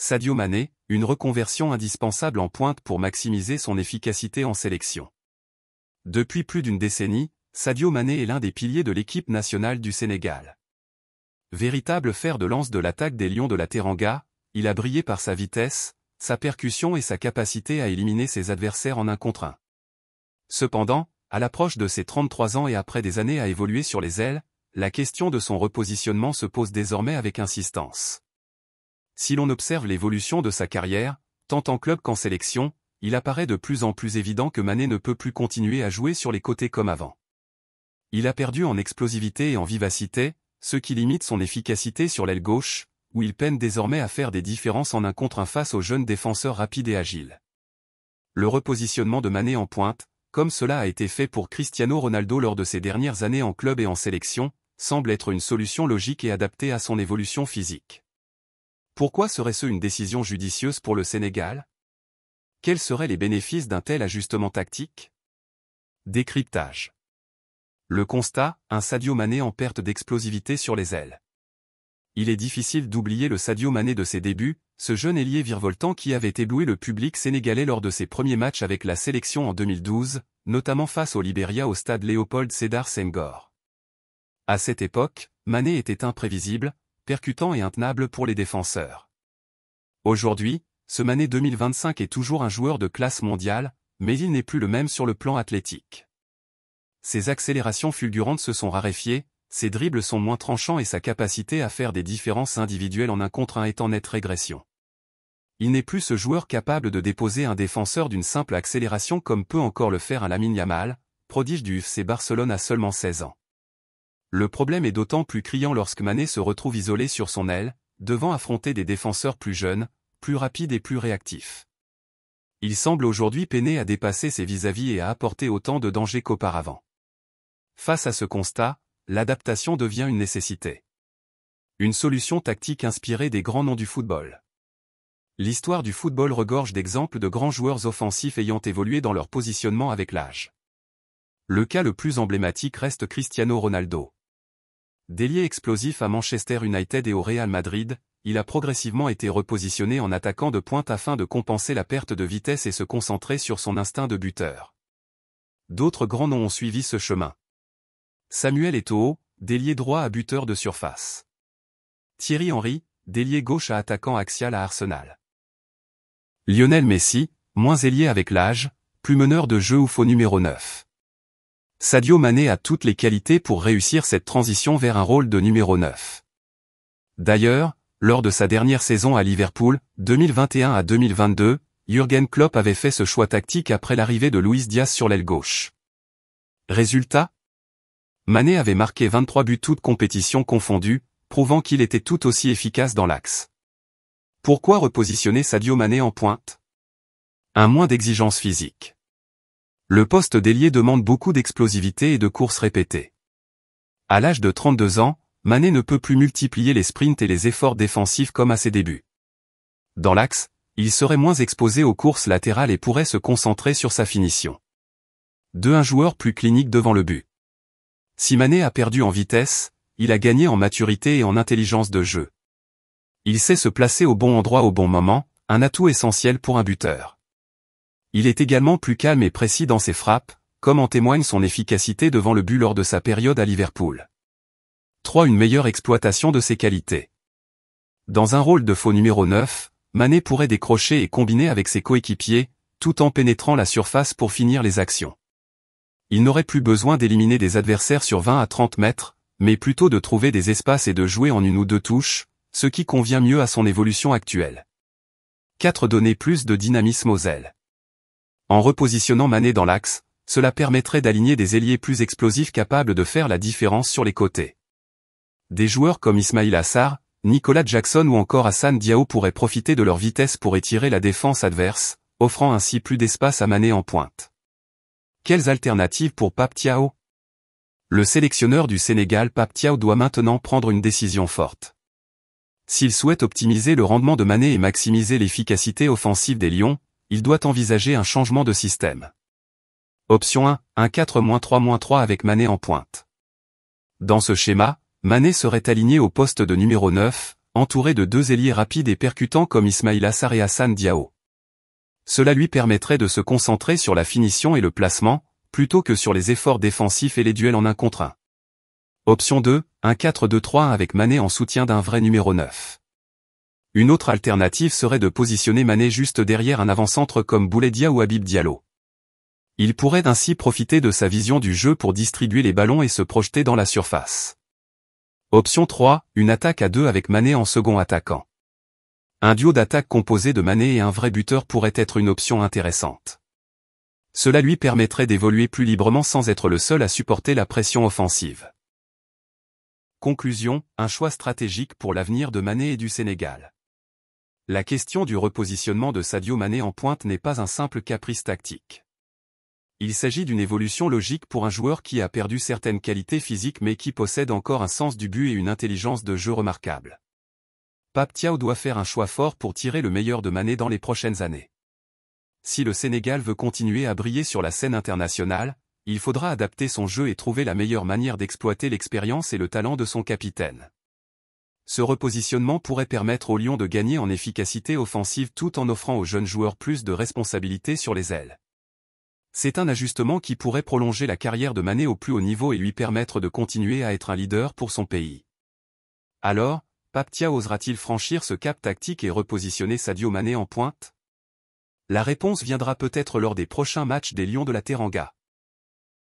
Sadio Mané, une reconversion indispensable en pointe pour maximiser son efficacité en sélection. Depuis plus d'une décennie, Sadio Mané est l'un des piliers de l'équipe nationale du Sénégal. Véritable fer de lance de l'attaque des Lions de la Teranga, il a brillé par sa vitesse, sa percussion et sa capacité à éliminer ses adversaires en 1 contre 1. Cependant, à l'approche de ses 33 ans et après des années à évoluer sur les ailes, la question de son repositionnement se pose désormais avec insistance. Si l'on observe l'évolution de sa carrière, tant en club qu'en sélection, il apparaît de plus en plus évident que Mané ne peut plus continuer à jouer sur les côtés comme avant. Il a perdu en explosivité et en vivacité, ce qui limite son efficacité sur l'aile gauche, où il peine désormais à faire des différences en 1 contre 1 face aux jeunes défenseurs rapides et agiles. Le repositionnement de Mané en pointe, comme cela a été fait pour Cristiano Ronaldo lors de ses dernières années en club et en sélection, semble être une solution logique et adaptée à son évolution physique. Pourquoi serait-ce une décision judicieuse pour le Sénégal? Quels seraient les bénéfices d'un tel ajustement tactique? Décryptage. Le constat, un Sadio Mané en perte d'explosivité sur les ailes. Il est difficile d'oublier le Sadio Mané de ses débuts, ce jeune ailier virevoltant qui avait ébloui le public sénégalais lors de ses premiers matchs avec la sélection en 2012, notamment face au Libéria au stade Léopold Sédar Senghor. À cette époque, Mané était imprévisible, percutant et intenable pour les défenseurs. Aujourd'hui, ce Mané 2025 est toujours un joueur de classe mondiale, mais il n'est plus le même sur le plan athlétique. Ses accélérations fulgurantes se sont raréfiées, ses dribbles sont moins tranchants et sa capacité à faire des différences individuelles en 1 contre 1 est en nette régression. Il n'est plus ce joueur capable de déposer un défenseur d'une simple accélération comme peut encore le faire un Lamine Yamal, prodige du FC Barcelone à seulement 16 ans. Le problème est d'autant plus criant lorsque Mané se retrouve isolé sur son aile, devant affronter des défenseurs plus jeunes, plus rapides et plus réactifs. Il semble aujourd'hui peiner à dépasser ses vis-à-vis et à apporter autant de dangers qu'auparavant. Face à ce constat, l'adaptation devient une nécessité. Une solution tactique inspirée des grands noms du football. L'histoire du football regorge d'exemples de grands joueurs offensifs ayant évolué dans leur positionnement avec l'âge. Le cas le plus emblématique reste Cristiano Ronaldo. D'ailier explosif à Manchester United et au Real Madrid, il a progressivement été repositionné en attaquant de pointe afin de compenser la perte de vitesse et se concentrer sur son instinct de buteur. D'autres grands noms ont suivi ce chemin. Samuel Eto'o, d'ailier droit à buteur de surface. Thierry Henry, d'ailier gauche à attaquant axial à Arsenal. Lionel Messi, moins ailier avec l'âge, plus meneur de jeu ou faux numéro 9. Sadio Mané a toutes les qualités pour réussir cette transition vers un rôle de numéro 9. D'ailleurs, lors de sa dernière saison à Liverpool, 2021 à 2022, Jürgen Klopp avait fait ce choix tactique après l'arrivée de Luis Diaz sur l'aile gauche. Résultat? Mané avait marqué 23 buts toutes compétitions confondues, prouvant qu'il était tout aussi efficace dans l'axe. Pourquoi repositionner Sadio Mané en pointe? Un moins d'exigence physique. Le poste d'ailier demande beaucoup d'explosivité et de courses répétées. À l'âge de 32 ans, Mané ne peut plus multiplier les sprints et les efforts défensifs comme à ses débuts. Dans l'axe, il serait moins exposé aux courses latérales et pourrait se concentrer sur sa finition. Un joueur plus clinique devant le but. Si Mané a perdu en vitesse, il a gagné en maturité et en intelligence de jeu. Il sait se placer au bon endroit au bon moment, un atout essentiel pour un buteur. Il est également plus calme et précis dans ses frappes, comme en témoigne son efficacité devant le but lors de sa période à Liverpool. Une meilleure exploitation de ses qualités. Dans un rôle de faux numéro 9, Mané pourrait décrocher et combiner avec ses coéquipiers, tout en pénétrant la surface pour finir les actions. Il n'aurait plus besoin d'éliminer des adversaires sur 20 à 30 mètres, mais plutôt de trouver des espaces et de jouer en 1 ou 2 touches, ce qui convient mieux à son évolution actuelle. Donner plus de dynamisme aux ailes. En repositionnant Mané dans l'axe, cela permettrait d'aligner des ailiers plus explosifs capables de faire la différence sur les côtés. Des joueurs comme Ismaïla Sarr, Nicolas Jackson ou encore Hassan Diao pourraient profiter de leur vitesse pour étirer la défense adverse, offrant ainsi plus d'espace à Mané en pointe. Quelles alternatives pour Pape Thiaw? Le sélectionneur du Sénégal Pape Thiaw doit maintenant prendre une décision forte. S'il souhaite optimiser le rendement de Mané et maximiser l'efficacité offensive des Lions, il doit envisager un changement de système. Option 1, un 4-3-3 avec Mané en pointe. Dans ce schéma, Mané serait aligné au poste de numéro 9, entouré de deux ailiers rapides et percutants comme Ismaïla Sarr et Hassan Diao. Cela lui permettrait de se concentrer sur la finition et le placement, plutôt que sur les efforts défensifs et les duels en 1 contre 1. Option 2, un 4-2-3-1 avec Mané en soutien d'un vrai numéro 9. Une autre alternative serait de positionner Mané juste derrière un avant-centre comme Boulaïdia ou Habib Diallo. Il pourrait ainsi profiter de sa vision du jeu pour distribuer les ballons et se projeter dans la surface. Option 3, une attaque à 2 avec Mané en second attaquant. Un duo d'attaque composé de Mané et un vrai buteur pourrait être une option intéressante. Cela lui permettrait d'évoluer plus librement sans être le seul à supporter la pression offensive. Conclusion, un choix stratégique pour l'avenir de Mané et du Sénégal. La question du repositionnement de Sadio Mané en pointe n'est pas un simple caprice tactique. Il s'agit d'une évolution logique pour un joueur qui a perdu certaines qualités physiques mais qui possède encore un sens du but et une intelligence de jeu remarquable. Pape Thiaw doit faire un choix fort pour tirer le meilleur de Mané dans les prochaines années. Si le Sénégal veut continuer à briller sur la scène internationale, il faudra adapter son jeu et trouver la meilleure manière d'exploiter l'expérience et le talent de son capitaine. Ce repositionnement pourrait permettre aux Lions de gagner en efficacité offensive tout en offrant aux jeunes joueurs plus de responsabilités sur les ailes. C'est un ajustement qui pourrait prolonger la carrière de Mané au plus haut niveau et lui permettre de continuer à être un leader pour son pays. Alors, Pape Thiaw osera-t-il franchir ce cap tactique et repositionner Sadio Mané en pointe? La réponse viendra peut-être lors des prochains matchs des Lions de la Teranga.